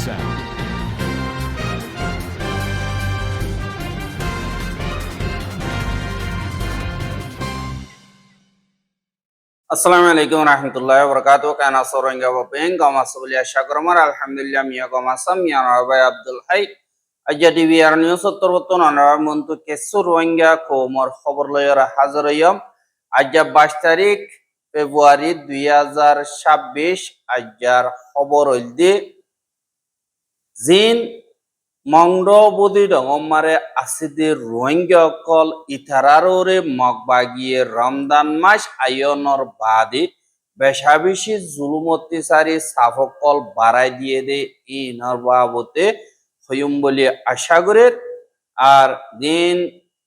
sound. আসসালামু আলাইকুম রহমতুল্লাহ বরকাত কেন সরঙ্গা বাপেন গমাসবলিয়া শাকরমার আলহামদুলিল্লাহ মিয়া গমাসাম মিয়া নরবাই আব্দুল হাই আজ্জা টিভি আর নিউজ উত্তরবর্তন অনরাব মন্তু কেসু রোহিঙ্গা কোমর খবর লয়র হাজার হইম আজ্জা 22 তারিখ ফেব্রুয়ারি 2026 আজ্জার খবর হইলদি জিন মংড বুদি ডঙমারে আসিদি রোহিঙ্গা কল ইথারারে মগবাগিয়ে রমদান মাস আয়নর বাদে বেশাবেশি জুলুম অত্যাচারী সাফকল বাড়াই দিয়ে দে ইনর বাবতে হইম বলে আশা করে আর দিন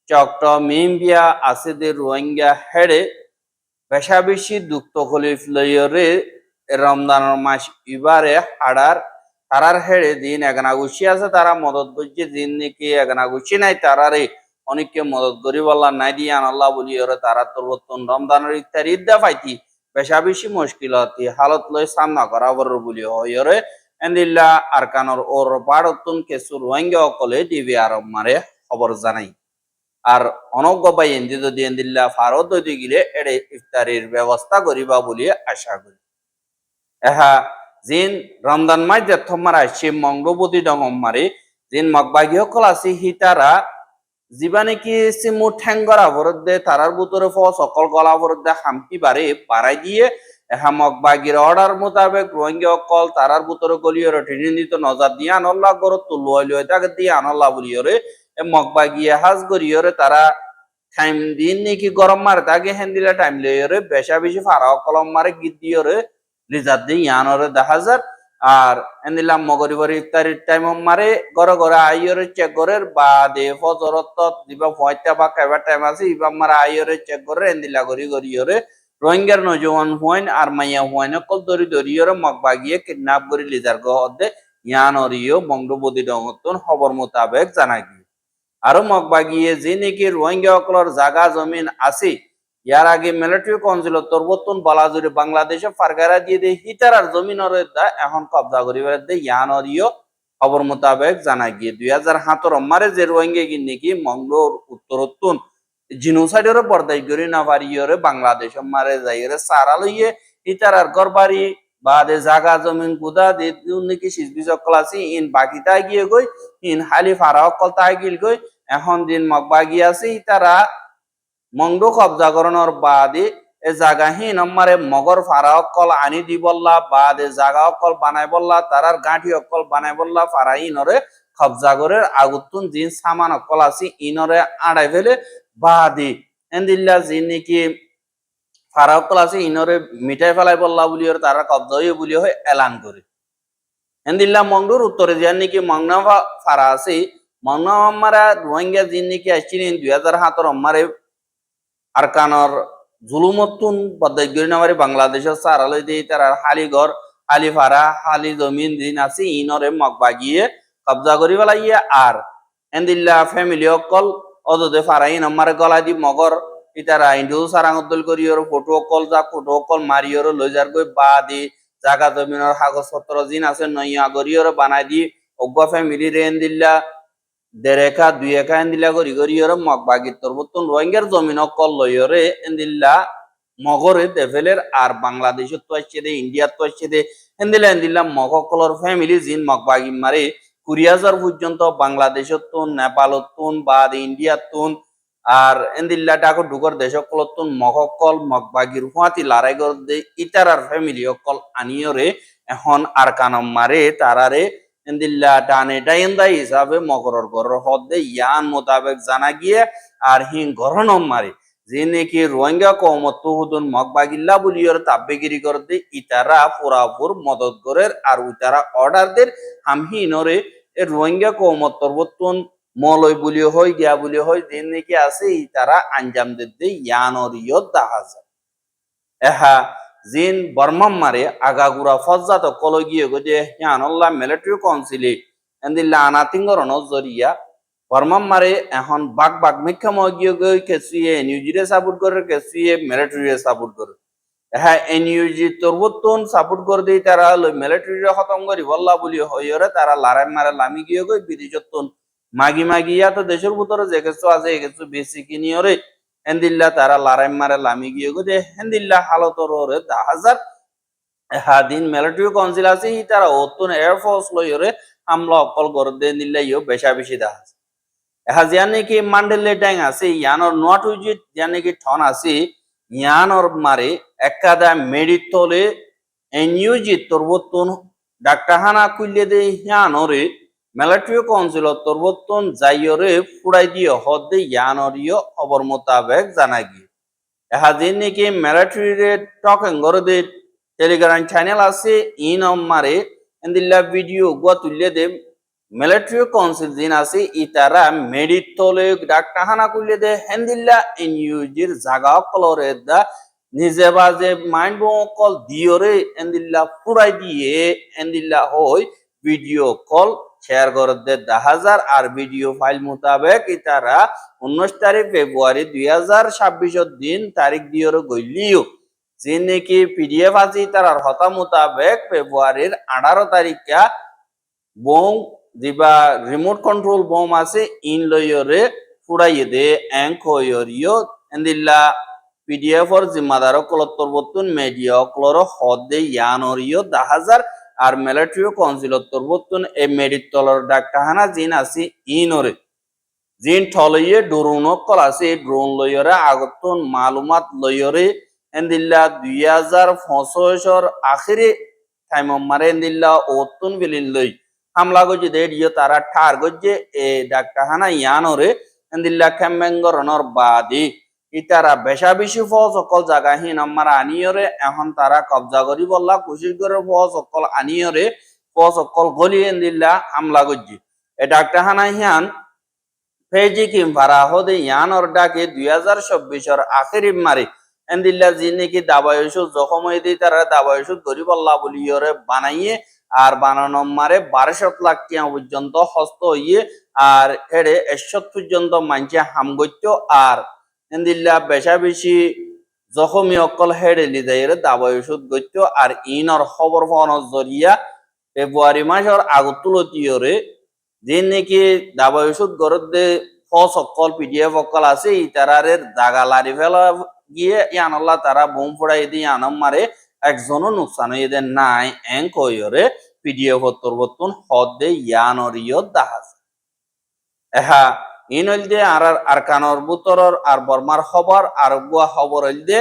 চক্ট মিম্বিয়া আসিদি রোহিঙ্গা হেডে বেশাবেশি দুঃখ খলিফ লয়রে রমদানের মাস ইবারে হাড়ার তারার হেড়ে দিন এগনাগুছি আছে তারা মদত করছে দিন নাকি এগনাগুছি নাই তারারে অনেককে মদত করি বললা নাই দিয়ে আনাল্লাহ বলি ওরে তারা তোর রমদানের ইত্যাদি ইদ্দা পাইতি বেশা বেশি মুশকিলতি হালত লই সামনা করা বড় বলি হয় ওরে এন্দিল্লা আরকানর ওর পাড়তুন কেসু রোহিঙ্গা অকলে ডিবি আরব মারে খবর জানাই আর অনজ্ঞ পাই এন্দি যদি এন্দিল্লা ফারত দই গিলে এড়ে ইফতারির ব্যবস্থা করিবা বলি আশা করি এহা জিন রমজান মাস জেঠমার আসছে মঙ্গলবতী ডঙমারে জিন মগবাগী সকল আছে হিতারা যিবা নাকি সিমু ঠেঙ্গর আভরত দে তারার ভিতরে সকল গলা আভরত দে হামকি বারে বাড়াই দিয়ে এহা মগবাগীর অর্ডার মোতাবেক রোহিঙ্গা সকল তারার ভিতরে গলিয়রে ঠেনিন্দিত নজর দিয়ে আনল্লাহ গরত তুলুয়াই লই তাকে দিয়ে আনল্লাহ বলিয়রে মগবাগিয়ে হাজ গরিয়রে তারা টাইম দিন নাকি গরম মারে তাকে হেন্দিলা টাইম লইয়রে বেশা বেশি ফারা কলম মারে গীত দিয়রে লিজার দিয়ে ইয়ানরে দেখা যার আর এনিলাম মগরিবর ইফতারির টাইম মারে গড় গড়ে আইয়রে চেক করে বা দে ফজরত দিবা ফয়টা বা কেবা টাইম আছে ইবা মারা আইয়রে চেক করে এন্দিলা গরি গরিয়রে রোহিঙ্গার নজওয়ান হুয়াইন আর মাইয়া হুয়াইন কল দরি দরিয়রে মগবাগিয়ে কিডন্যাপ করে লিজার গদে ইয়ানরিও মংডবদি ডঙতন খবর মোতাবেক জানা গিয়ে আরো মগবাগিয়ে যে নাকি রোহিঙ্গা অকলর জাগা জমিন আছে ইয়ার আগে মিলিটারি কাউন্সিল তরবতন বালাজুরি বাংলাদেশে ফারগারা দিয়ে দে হিতারার জমিনের এখন কবজা করি দে ইয়ানরিও খবর মোতাবেক জানা গিয়ে 2017 মারে যে রোহিঙ্গা গিন নাকি মঙ্গলোর উত্তরোত্তন জিনোসাইডের বর্দাই করি না পারিয়রে বাংলাদেশ মারে যাইরে সারা লইয়ে হিতারার গরবাড়ি বা দে জাগা জমিন গুদা দে নাকি সিজবিজ ক্লাসি ইন বাকি তাই গিয়ে গই ইন হালি ফারা অকল তাই গিল গই এখন দিন মগবাগি আছে তারা মংড কবজা করানোর বাদে এ জাগা হিন আমারে মগর ফারা অকল আনি দি বললা বাদে জাগা অকল বানাই বললা তারার গাঁঠি অকল বানাই বললা ফারা ইনরে কবজা করে আগুতুন জিন সামান অকল আছে ইনরে আড়াই ফেলে বাদে এন্দিল্লা জিন নাকি ফারা অকল আছে ইনরে মিঠাই ফেলাই বললা বলি তারা কবজা হয়ে বলি হয় এলান করে এন্দিল্লা মংডুর উত্তরে যান নাকি মংনা ফারা আছে মংনা আমারা রোহিঙ্গা জিন নাকি আসছিলেন 2017 মারে আরকানর জুলুমতুন বদাইগিরিনামারি বাংলাদেশের সারালই দিয়ে তার হালিঘর হালিফারা হালি জমিন দিন আছে ইনরে মগবাগিয়ে কবজা করি পেলাইয়ে আর এন্দিল্লা ফ্যামিলি অকল অদদে ফারাইন আমার গলা দি মগর ইতারা ইন্ডু সারাঙ্গদল করিয়র ফটো অকল যা ফটো অকল মারিয়র লইজার গই বা দি জাগা জমিনের কাগজপত্র জিন আছে নইয়া গরিয়র বানাই দি অজ্ঞ ফ্যামিলি রে এন্দিল্লা দেড় একা দুই একা এন্দিল্লা গরি গরিয়র মগবাগির তরবতন রোহিঙ্গার জমিন অকল লইয়রে এন্দিল্লা মগরে দেভেলের আর বাংলাদেশত তো আসছে দে ইন্ডিয়াত তো আসছে দে এন্দিল্লা মগকলর ফ্যামিলি জিন মগবাগি মারে 20,000 পর্যন্ত বাংলাদেশত তুন নেপালত তুন বা ইন্ডিয়াত তুন আর এন্দিল্লা ডাকর ঢুকর দেশকলত তুন মগকল মগবাগির হুয়াতি লড়াই কর দে ইতারার ফ্যামিলি অকল আনিয়রে এখন আর কানম মারে তারারে এন্দিল্লা টানে ডাইন্দা হিসাবে মকরর গর হদে ইয়ান মোতাবেক জানা গিয়ে আর হিং গরনম মারে যে নাকি রোহিঙ্গা কওমত তুহুদুন মগবাগিল্লা বলিয়র তাব্বেগিরি করতে ইতারা পুরাপুর মদত করে আর ইতারা অর্ডার দের হামহিনরে এ রোহিঙ্গা কওমত তরবতন মলয় বলি হয় গিয়া বলি হয় যে নাকি আছে ইতারা আঞ্জাম দে ইয়ানরিয়ত দেখা যায় এহা জিন বর্মাম মারে আগাগুড়া ফজ্জাত কলো গিয়ে গজে হিয়ানল্লাহ মিলিটারি কাউন্সিলে এন্দিল্লা আনাতিঙ্গর নজরিয়া বর্মাম মারে এখন বাগ বাগ মিখ্যাম গিয়ে গই কেসিয়ে নিউজিরে সাপোর্ট করে কেসিয়ে মিলিটারি সাপোর্ট করে হ্যাঁ এনইউজি তরবতন সাপোর্ট করে দিয়ে তারা মিলিটারি খতম করি বল্লা বলি হইরে তারা লড়াই মারে লামি গিয়ে গই বিদেশতন মাগি মাগি ইয়া তো দেশের ভিতরে যে কিছু আছে এ কিছু বেশি কিনিয়রে হেন্দিল্লা তারা লড়াই মারে লামি গিয়ে গো যে হেন্দিল্লা হালতর ওরে 10,000 হ্যাঁ দিন মিলিটারি কাউন্সিল আছে ই তারা অতন এয়ারফোর্স লইরে হামলা অকল করে দিয়ে নিলে ইও বেশা বেশি দেখা হাজিয়ানে কি মান্ডেলে ড্যাং আছে ইয়ানর নট উইজিট জানে কি ঠন আছে ইয়ানর মারে একাদা মেডিতলে এনইউজি তরবতন ডাক্তারহানা কুইলে দে ইয়ানরে মিলিটারি কাউন্সিল তরবতন যাইয়রে ফুড়াই দিয়ে হদে ইয়ানরিও খবর মোতাবেক জানা গিয়ে হাজিনে কি মিলিটারি রে টকিং করে দে টেলিগ্রাম চ্যানেল আছে ইন মারে এন্দিল্লা ভিডিও গুয়া তুললে দে মিলিটারি কাউন্সিল দিন আছে ইতারা মেডিতলে ডাক্তারখানা করলে দে হেন্দিল্লা এনইউজির জাগা কলরে দা নিজে বাজে মাইন্ড কল দিওরে এন্দিল্লা পুরাই দিয়ে এন্দিল্লা হই ভিডিও কল শেয়ার করে দে 10,000 আর ভিডিও ফাইল মোতাবেক ইতারা 19 তারিখ ফেব্রুয়ারি 2026 দিন তারিখ দিওরে গইলিও যে নাকি পিডিএফ আছে তার হতা মোতাবেক ফেব্রুয়ারির 18 তারিখা বোম দিবা রিমোট কন্ট্রোল বোম আছে ইন লইয়রে ফুড়াইয়ে দে অ্যাঙ্ক হইয়রিও এন্দিল্লা পিডিএফ অর জিম্মাদার কলত্তর বতুন মিডিয়া ক্লোর হদে ইয়ানরিও 10,000 আর মিলিটারি কাউন্সিলত্তর বতুন এ মেডিতলর ডাক্তাহানা জিন আছে ইনরে জিন ঠলইয়ে ড্রোন কল আছে ড্রোন লইয়রে আগতন মালুমাত লইয়রে এন্দিল্লা 2025 আখিরে টাইম মারে এন্দিল্লা ওতুন বিলিন লই হামলা গজি দে ডিও তারা ঠার গজে এ ডাক্তারখানা ইয়ানরে এন্দিল্লা খেম্বেঙ্গরনর বাদি ইতারা বেশা বেশি ফজ সকল জায়গা হিন আমার আনিয়রে এখন তারা কবজা করি বললা কুশিস করে ফজ সকল আনিয়রে ফজ সকল গলি এন্দিল্লা হামলা গজি এ ডাক্তারখানা হিয়ান ফেজি কিম ভাড়া হদে ইয়ানর ডাকে 2024 আখেরি মারে এন্দিল্লা জিনে কি দাবাই ওষুধ জখম হয়ে দিয়ে তারা দাবাই ওষুধ গরিব আল্লাহ বলিয়রে বানাইয়ে আর বানানো মারে 12 লাখ টিয়া পর্যন্ত হস্ত হইয়ে আর হেড়ে 100 পর্যন্ত মানছে হামগত্য আর এন্দিল্লা বেশা বেশি জখমি অকল হেড়ে লিদাইরে দাবাই ওষুধ গত্য আর ইনর খবর পাওয়ানোর জরিয়া ফেব্রুয়ারি মাসের আগতুলতীয়রে যে নাকি দাবাই ওষুধ গরত দে ফস অকল পিডিএফ অকল আছে ইতারারের দাগা লারি ফেলা গিয়ে ইয়ানল্লাহ তারা বোম ফোড়াই দিয়ে আনম মারে একজনও নুকসান হয়ে দেন নাই এং কইরে পিডিএফ তরবতন হদ দে ইয়ানরিয় দাহাজ এহা ইন হইল দে আর কানর বুতরর আর বর্মার খবর আর গুয়া খবর হইল দে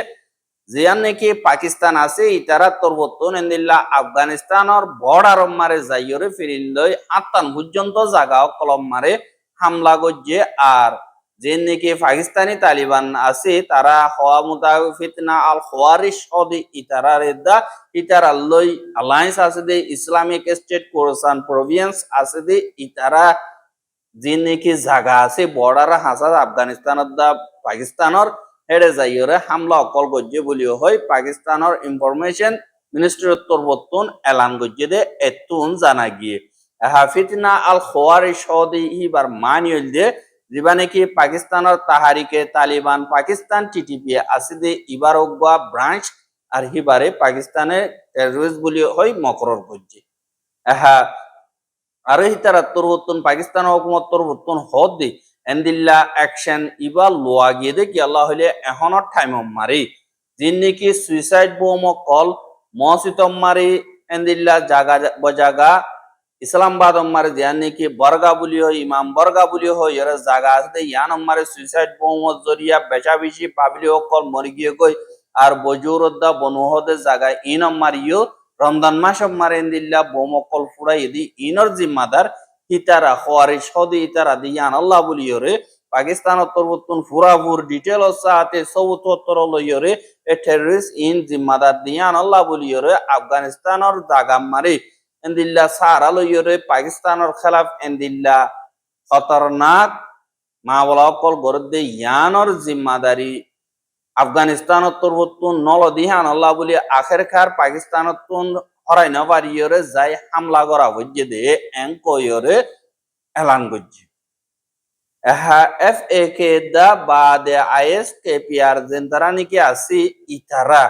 জিয়ান নাকি পাকিস্তান আছে ইতারা তরবতন এন্দিল্লা আফগানিস্তানর বর্ডার মারে যাইয়রে ফিরিলই আত্তান পর্যন্ত জাগা কলম মারে হামলা গজ্জে আর যে নাকি পাকিস্তানি তালিবান আছে তারা হওয়া মোতাবেক ফিতনা আল খওয়ারিশ সদি ইতারা লই অ্যালায়েন্স আছে দে ইসলামিক স্টেট কোরসান প্রভিন্স আছে দে ইতারা যে নাকি জাগা আছে বর্ডার হাসা আফগানিস্তানত দা পাকিস্তানর হেড়ে যাইয়রে হামলা অকল গজ্জে বলিও হয় পাকিস্তানের ইনফরমেশন মিনিস্ট্রি তরবতন এলান গজ্জে দে এতুন জানা গিয়ে হাফিতনা আল খোয়ারি সদি হিবার মানিয়ল দে যেবা নাকি পাকিস্তানের তাহারিকে তালিবান পাকিস্তান টিটিপি আছে দে ইবার অগুয়া ব্রাঞ্চ আর হিবারে পাকিস্তানের টেররিস্ট বলি হয় মকরর গজ্জে আর হিতারা তরবতন পাকিস্তান হুকুমত তরবতন হদ দে এন্দিল্লা অ্যাকশন ইবা লোয়া গিয়ে দে কি আল্লাহ হইলে এখনর টাইম মারি যিন নাকি সুইসাইড বোম কল মসিতম মারি এন্দিল্লা জাগা বজাগা ইসলামাবাদ মারে ধ্যান নাকি বর্গা বলি হয় ইমাম বর্গা বলি হয় এর জাগা আছে ইয়ান মারে সুইসাইড বোম জরিয়া বেশা বেশি পাবলি কল মরি গিয়ে কই আর বজুরদ্দা বনুহদে জাগা ইন মারিও রমজান মাস মারে এন্দিল্লা বোম কল ফুড়াই দি ইনর জিম্মাদার ইতারা খোয়ারি সদি ইতারা দিয়ান আল্লাহ বলিয়রে পাকিস্তান তরবতন ফুরাফুর ডিটেল সাথে সবুতর লইয়রে এ টেররিস্ট ইন জিম্মাদার দিয়ান আল্লাহ বলিয়রে আফগানিস্তানর দাগাম মারে এন্দিল্লা সারা লইয়রে পাকিস্তানর খেলাফ এন্দিল্লা খতরনাক মা বলা কল গরদে ইয়ানর জিম্মাদারি আফগানিস্তানত তরবতন নল দিহান আল্লাহ বলি আখের খার পাকিস্তানতন হরাই না পারিয়রে যাই হামলা করা হইছে দে এং কইরে এলান গজ্জি FAK দা বা দে ISKPR জেন্তারা নাকি আছে ইতারা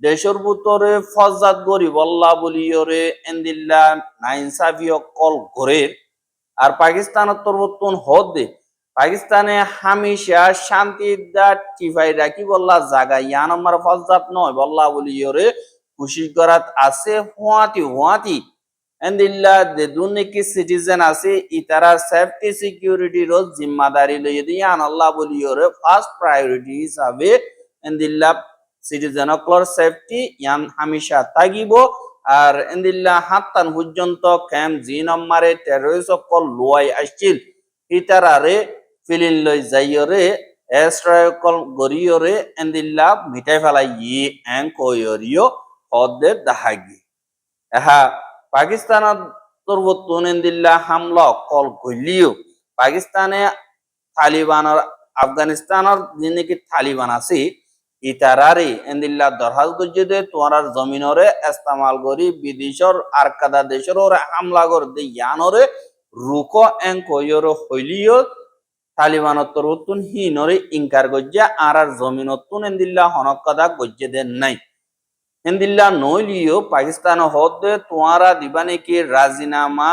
দেশৰ ভিতরে ফজাত গরিব আল্লাহ বলিয়রে এন্দিল্লা নাইনসাফি অকল ঘরের আর পাকিস্তানের তরবতন হদে পাকিস্তানে হামিশা শান্তি দা টিফাই রাখি বল্লা জাগা ইয়ান আমার ফজাত নয় বল্লা বলিয়রে খুশি করাত আছে হুয়াতি এন্দিল্লা দে দুনিকি সিটিজেন আছে ইতারা সেফটি সিকিউরিটি রোজ জিম্মাদারি লইয়ে দিয়ান আল্লাহ বলিয়রে ফার্স্ট প্রায়োরিটি হিসাবে এন্দিল্লা সিটিজেন অকলর সেফটি ইয়ান হামিশা তাগিব আর এন্দিল্লা হাত্তান পর্যন্ত ক্যাম্প জি নম্বরে টেররিস্ট অকল লুয়াই আসছিল ইতারারে ফিলিন লই যাইয়রে এস্ট্রায়কল গরিয়রে এন্দিল্লা মিটাই ফেলাই ই এং কয়রিও হদে দাহাগি এহা পাকিস্তানত তরবতুন এন্দিল্লা হামলা কল গলিও পাকিস্তানে তালিবানের আফগানিস্তানের যিনি তালিবান আছে ইতারারে এন্দিল্লা দরহাজ গজ্জে তোরার জমিনরে ইস্তেমাল করি বিদেশর আরকাদা দেশর ওরে হামলা কর দে ইয়ানরে রুকো এং কয়র হইলিও তালিবানত তরবতুন হিনরে ইনকার গজ্জা আর জমিনতুন এন্দিল্লা হনকাদা গজ্জে দেন নাই এন্দিল্লা নইলিও পাকিস্তান হদে তোয়ারা দিবানে কি রাজিনামা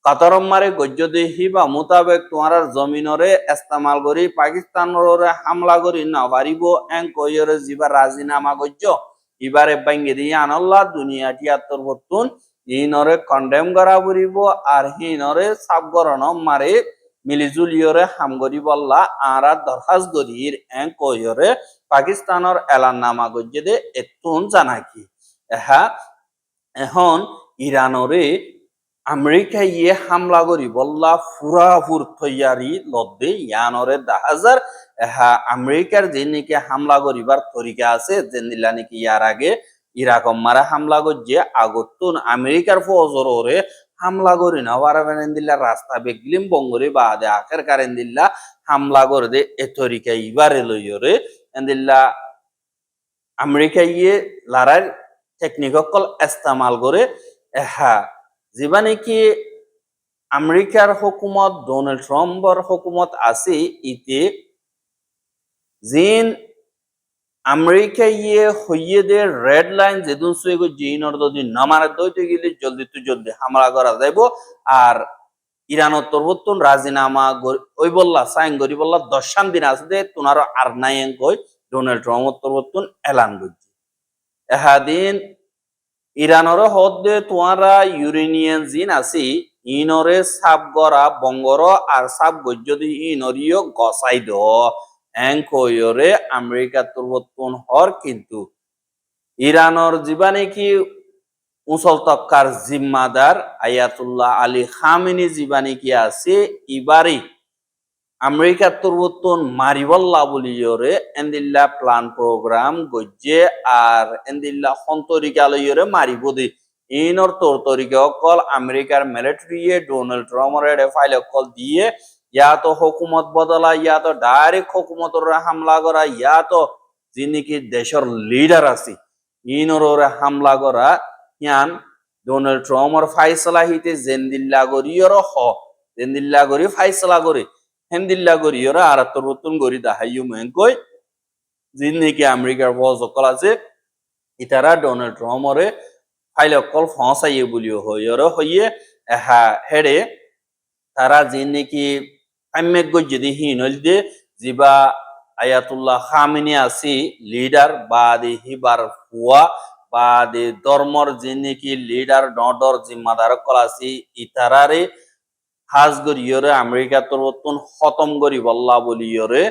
কাতারম মারে গজ্জদে হিবা মোতাবেক তোয়ার জমিনরে ইস্তেমাল করি পাকিস্তানরে হামলা করি না পারিব এং কয়রে জিবা রাজিনামা গজ্জ ইবারে বাঙ্গে দিয়ে আনল্লাহ দুনিয়া টিয়াত্তর বতুন ইনরে কন্ডেম করা পড়িব আর হিনরে সাবগরণ মারে মিলিজুলিয়রে হাম করি বল্লা আর দরখাস্ত করির এং কয়রে পাকিস্তানের এলান নামা গজ্জে দে এতুন জানাকি এহা এখন ইরানরে আমেরিকা ইয়ে হামলা করি বল্লা ফুরাফুর তৈয়ারি লদ্দে ইয়ানরে দাহাজার এহা আমেরিকার যে নাকি হামলা করিবার তরিকা আছে যে নিলা নাকি ইয়ার আগে ইরাক মারা হামলা করছে আগতুন আমেরিকার ফজরে হামলা করি না পারবেন দিল্লা রাস্তা বেগলিম বঙ্গরে বাদে আখের কারেন দিল্লা হামলা করে দে এ তরিকা ইবারে লইরে এন্দিল্লা আমেরিকা ইয়ে লারার টেকনিক অকল ইস্তেমাল করে এহা যেবা নাকি আমেরিকার হুকুমত ডোনাল্ড ট্রাম্পর হুকুমত আছে ইতে জিন আমেরিকা ইয়ে হইয়ে দে রেড লাইন যেদুন সুয়েগো জিনর যদি নামার দইতে গেলে জলদি হামলা করা যাইব আর ইরানত তরবতুন রাজিনামা ওই বললা সাইন করি বললা 10 দিন আছে দে তোনার আর নাই কই ডোনাল্ড ট্রাম্প তরবতুন এলান করছে এহাদিন ইরানর হদে তোয়ারা ইউরেনিয়ান জিন আছে ইনরে সাব গরা বঙ্গর আর সাব গজ্জদি ইনরিও গসাই দ এং কয়রে আমেরিকা তরবতুন হর কিন্তু ইরানর জীবানে কি উসল তক্কার জিম্মাদার আয়াতুল্লাহ আলী খামেনি জীবানে কি আছে ইবারি আমেরিকা তরবতুন মারিবল্লা বলিয়রে এন্দিল্লা প্লান প্রোগ্রাম গজ্জে আর এন্দিল্লা হন্তরিকা লইয়রে মারিব দি ইনর তোর তরিকা অকল আমেরিকার মিলিটারি ডোনাল্ড ট্রাম্পের ফাইল অকল দিয়ে ইয়া তো হুকুমত বদলা ইয়া তো ডাইরেক্ট হুকুমতর হামলা করা ইয়া তো যিনি কি দেশের লিডার আছে ইনর হামলা করা ইয়ান ডোনাল্ড ট্রাম্পের ফাইসলা হিতে জেন্দিল্লা গরিয়র জেন্দিল্লা গরি ফাইসলা করে হেন্দিল্লা গরিয়রা আর তরবতুন গরি দাহাইয়ু মেনকই যিনি নাকি আমেরিকার বস অকল আছে ইতারা ডোনাল্ড ট্রাম্পরে ফাইল অকল ফসাইয়ে বলিও হইয়র হইয়ে এহা হেডে তারা যিনি নাকি আমেগ যদি হিনল দে জিবা আয়াতুল্লাহ খামেনি আছে লিডার বাদে হিবার ফুয়া বাদে ধর্মর যিনি নাকি লিডার ডর জিম্মাদার কল আছে ইতারারে হাজ গরিয়রে আমেরিকা তরবতুন খতম করি বল্লা বলিয়রে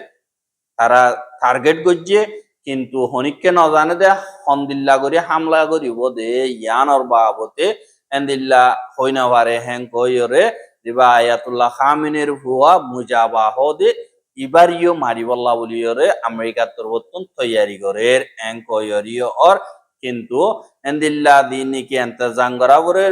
তারা টার্গেট গজ্জে কিন্তু হনিককে ন জানে দে হন্দিল্লা করি হামলা করিব দে ইয়ানর বাবতে এন্দিল্লা হইনা পারে হ্যাং কইরে দিবা আয়াতুল্লাহ খামেনের হুয়া মুজাবাহ দে ইবারিও মারি বল্লা বলিয়রে আমেরিকা তরবতুন তৈয়ারি করে এং কইরিও অর কিন্তু এন্দিল্লা দিন কি ইন্তজাম করা করে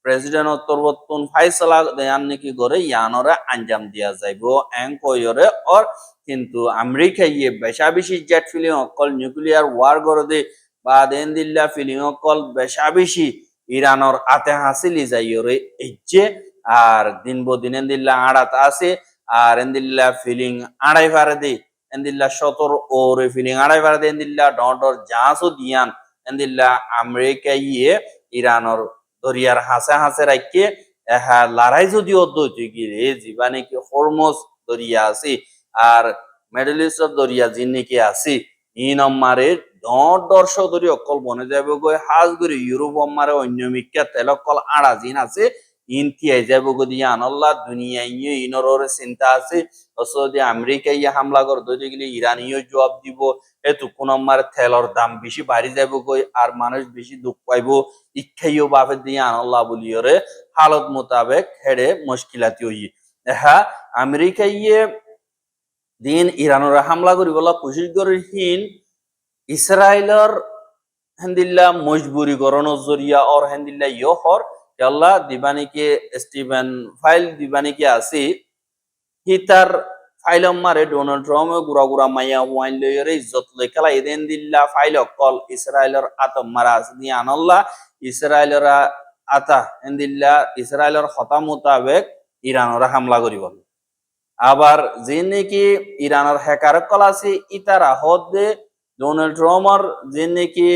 প্রেসিডেন্ট তরবতুন ফাইসলা দেয়ান নাকি করে ইয়ানরে আঞ্জাম দিয়া যাইব এং কইরে অর কিন্তু আমেরিকা ইয়ে বেশা বেশি জেট ফিলিং অকল নিউক্লিয়ার ওয়ার করে দে বা দেন্দিল্লা ফিলিং অকল বেশা বেশি ইরানর আতে হাসিলি যাইরে ইজ্জে আর দিন বদিন এন্দিল্লা আড়াত আছে আর এন্দিল্লা ফিলিং আড়াই পারে দে এন্দিল্লা 17 ওরে ফিলিং আড়াই পারে দে এন্দিল্লা ডর জাসও দিয়ান এন্দিল্লা আমেরিকা ইয়ে ইরানর দরিয়ার হাসে হাসে রাখিয়ে লড়াই যদি অদ্বৈত গিয়ে জীবা নাকি হরমোজ দরিয়া আছে আর মিডল ইস্টর দরিয়া যি নাকি আছে ই নম্বরে দর্শক দরি অকল বনে যাবে গৈ হাজ গরি ইউরোপ মারে অন্য মিক্কা তেল অকল আড়া জিন আছে ইনতিয়াই যাব গদি আনল্লাহ দুনিয়া ইয়ে ইনর চিন্তা আছে অসদি আমেরিকা ইয়ে হামলা কর দই গেলে ইরানিও জবাব দিব এতু কোন মারে তেলর দাম বেশি বাড়ি যাব গই আর মানুষ বেশি দুঃখ পাইব ইচ্ছাইও বাপে দিয়ে আনল্লাহ বলিয়রে হালত মোতাবেক হেডে মুশকিলাতি হই হ্যাঁ আমেরিকা ইয়ে দিন ইরানের হামলা করি বলা কোশিশ করে হিন ইসরায়েলর হেন্দিল্লা মজবুরি গরণর জরিয়া और হেন্দিল্লা ইয় হর আল্লাহ দিবানিকে স্টিভেন ফাইল দিবানিকে আসি হিতার ফাইলম মারে ডোনাল্ড ট্রাম্প গুড়া গুড়া মাইয়া ওয়াইন লইরে ইজ্জত লই খেলা এদেন দিল্লা ফাইল কল ইসরায়েলর আতম মারা আসি আনল্লাহ ইসরায়েলর আতা হেন্দিল্লা ইসরায়েলর হতা মোতাবেক ইরানরা হামলা করি বল আবার যে নাকি ইরানের হ্যাকার কল আছে ইতারা হদে ডোনাল্ড ট্রাম্পর যে নাকি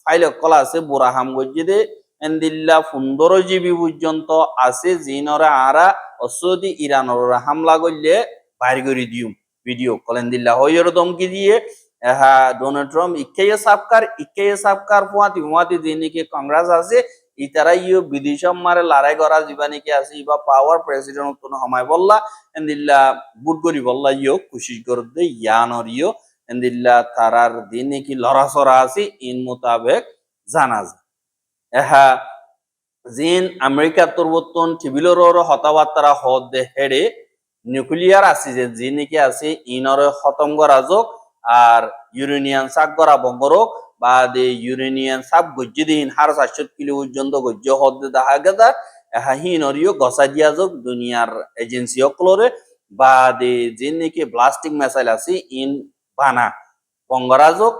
ফাইল কল আছে বুড়া হাম গজ্জিদে এন্দিল্লা 15 জিবি পর্যন্ত আছে জিনরা আরা অসদি ইরানরা হামলা করলে বাইর করে দিও ভিডিও কলেন দিল্লা হইর দমকি দিয়ে ডোনাল্ড ট্রাম্প ইকেয়ে সাবকার পুয়াতি যে নাকি কংগ্রেস আছে ইতারা ইও বিদেশ মারে লড়াই করা জীবানিকে আছে বা পাওয়ার প্রেসিডেন্ট কোন সময় বললা এন্দিল্লা বুট করি বললা ইও কোশিশ করতে ইয়ানর ইও এন্দিল্লা তারার দিন নাকি লড়াচড়া আছে ইন মোতাবেক জানা যায় এহা জিন আমেরিকা পরিবর্তন টিবিলর হতাবার্তারা হদে হেডে নিউক্লিয়ার আছে যে যি নাকি আছে ইনর খতম করা যোগ আর ইউরেনিয়াম সাক করা বঙ্গরক বা দে ইউরেনিয়াম সাপ গজ্জি দিন হার 400 কিলো পর্যন্ত গজ্জ হদে দেখা গেছে হিনরিও গসা দিয়া যোগ দুনিয়ার এজেন্সি অকলরে বা দে যে নাকি প্লাস্টিক মিসাইল আছে ইন বানা বঙ্গরা যোগ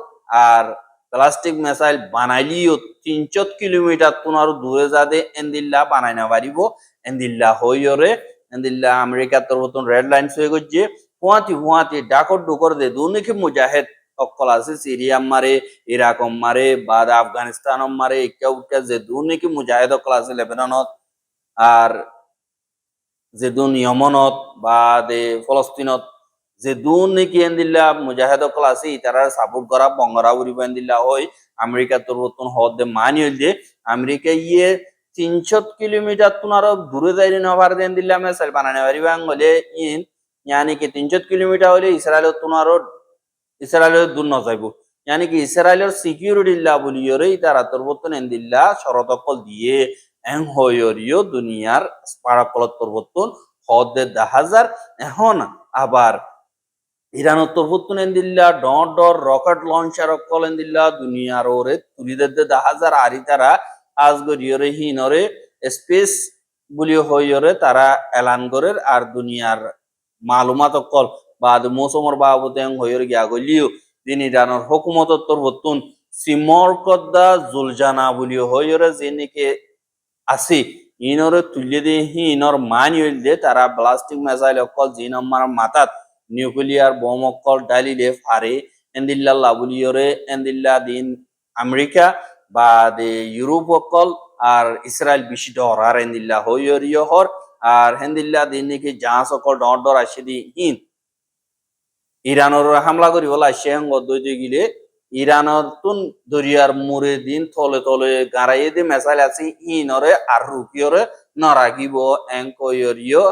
আর প্লাস্টিক মিসাইল বানাইলিও 300 কিলোমিটার তোনার দূরে যাদে এন্দিল্লা বানাই না পারিব এন্দিল্লা হইরে এন্দিল্লা আমেরিকা তরবতন রেড লাইনস হয়ে গজ্জে হুয়াতি ডাকর ডুকর দে দুনিকে মুজাহিদ অকল আছে সিরিয়া মারে ইরাক মারে বা আফগানিস্তান মারে ইকা যে দুনিকে মুজাহিদ অকল আছে লেবাননত আর যে দুন ইয়মনত বা দে ফলস্তিনত যে দুনিকে এন্দিল্লা মুজাহিদ অকল আছে ইতারা সাপোর্ট করা বঙ্গরা উড়ি এন্দিল্লা হই আমেরিকা তরবতন হদে মানি হইলে আমেরিকা ইয়ে 300 কিলোমিটার তোনার দূরে যাই না পারে এন্দিল্লা মিসাইল বানানে পারিবা হলে ইন यानी कि 300 किलोमीटर হলে ইসরায়েলের তোনারও ইসরায়েলের দূর ন যাইব यानी कि ইসরায়েলের সিকিউরিটি লা বলিয়রে তারা তরবতন এন্দিল্লা শরতকল দিয়ে এং হইরিও দুনিয়ার পারাকল তরবতন হদে 10000 এখন আবার ইরান তরবতন এন্দিল্লা ডর রকেট লঞ্চার কল এন্দিল্লা দুনিয়ার ওরে তুলিদে 10000 আরি তারা আজগরিয়রে হিনরে স্পেস বলি হইরে তারা এলান করে আর দুনিয়ার মালুমাত কল বা মৌসুমর বাবতেং হইর গিয়া গলিও দিন ইরানের হুকুমত তরবতুন সিমর কদ্দা জুলজানা বলি হইরে যেনিকে আছে ইনরে তুলে দিয়ে ইনর মান হইলে তারা প্লাস্টিক মিসাইল কল জিন আমার মাথাত নিউক্লিয়ার বোম কল ডালিলে ফারে এন্দিল্লা বলিয়রে এন্দিল্লা দিন আমেরিকা বা দে ইউরোপ কল আর ইসরায়েল বেশি ডরার এন্দিল্লা হইরিও হর আর হেন্দিল্লা দিন নাকি জাহাজ সকল ডর আসে দি হিন ইরানের হামলা করি বলা সেং দইতে গিলে ইরানের তুন দরিয়ার মুরে দিন তলে তলে গাড়াইয়ে দি মেসাইল আছে ইনরে আর রুকিয়রে নরাগিব এঙ্কয়রিও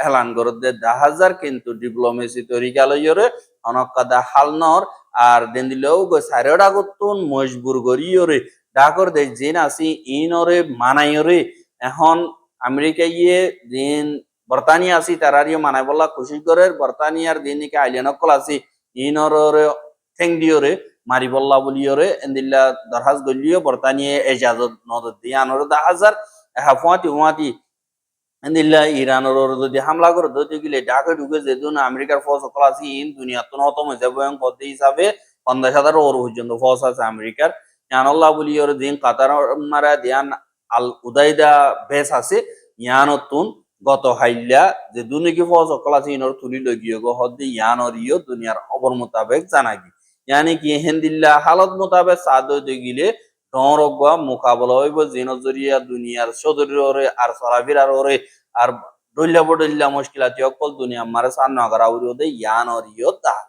এলান করে দে 10000 কিন্তু ডিপ্লোমেসি তরিকা লইরে অনকাদা হালনর আর দেন দিলেও গো সাইরডা গতুন মজবুর করিয়রে ডাকর দে জিন আসি ইনরে মানাইরে এখন আমেরিকা ইয়ে দিন বর্তানিয়া আছি তারারিও মানাই বলা কোশিশ করে বর্তানিয়ার দিন নাকি আইলেন অকল আছি ইনর ঠেং দিওরে মারি বল্লা বলিওরে এন্দিল্লা দরহাজ গলিও বর্তানিয়া এজাজত নদত দিয়ে আনর 10000 হাফাতি এন্দিল্লা ইরানর যদি হামলা করে দতে গিলে ঢাকা ঢুকে যেদিন আমেরিকার ফৌজ অকল আছি ইন দুনিয়া তো নতম যাব এবং পদ্ধতি হিসাবে 50000 ওর পর্যন্ত ফৌজ আছে আমেরিকার আনাল্লাহ বলিওরে দিন কাতার মারা দিয়ান আল উদাইদা বেস আছে ইয়ানতুন গত হাইল্লা যে দুনিকি ফৌজ অকল আছে ইনর তুলি লগিয়ে গো হদ্দি ইয়ানর ইও দুনিয়ার খবর মোতাবেক জানাগি यानी कि হেন্দিল্লা হালত মোতাবেক সাদ হইতে গিলে ডরগবা মোকাবলা হইব জিন জরিয়া দুনিয়ার সদরিয়রে আর সরাফিরার ওরে আর ডল্লা মুশকিলাতি অকল দুনিয়া মারে সান্ন আগরা উরিওদে ইয়ান অরিও তাহার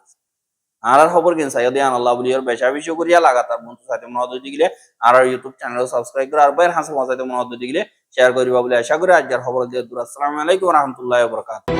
আর খবর কিন সাইয়দে আল্লাহ বলিয়র বেশা বেশি করিয়া লাগাতার বন্ধু সাথে মনে হতে দিগলে আর ইউটিউব চ্যানেল সাবস্ক্রাইব করে আর বাইর হাসে মজাইতে মনে হতে দিগলে শেয়ার করিবা বলে আশা করি আজকের খবর দিয়ে দূর আসসালামু আলাইকুম ওয়া রাহমাতুল্লাহি ওয়া বারাকাতুহু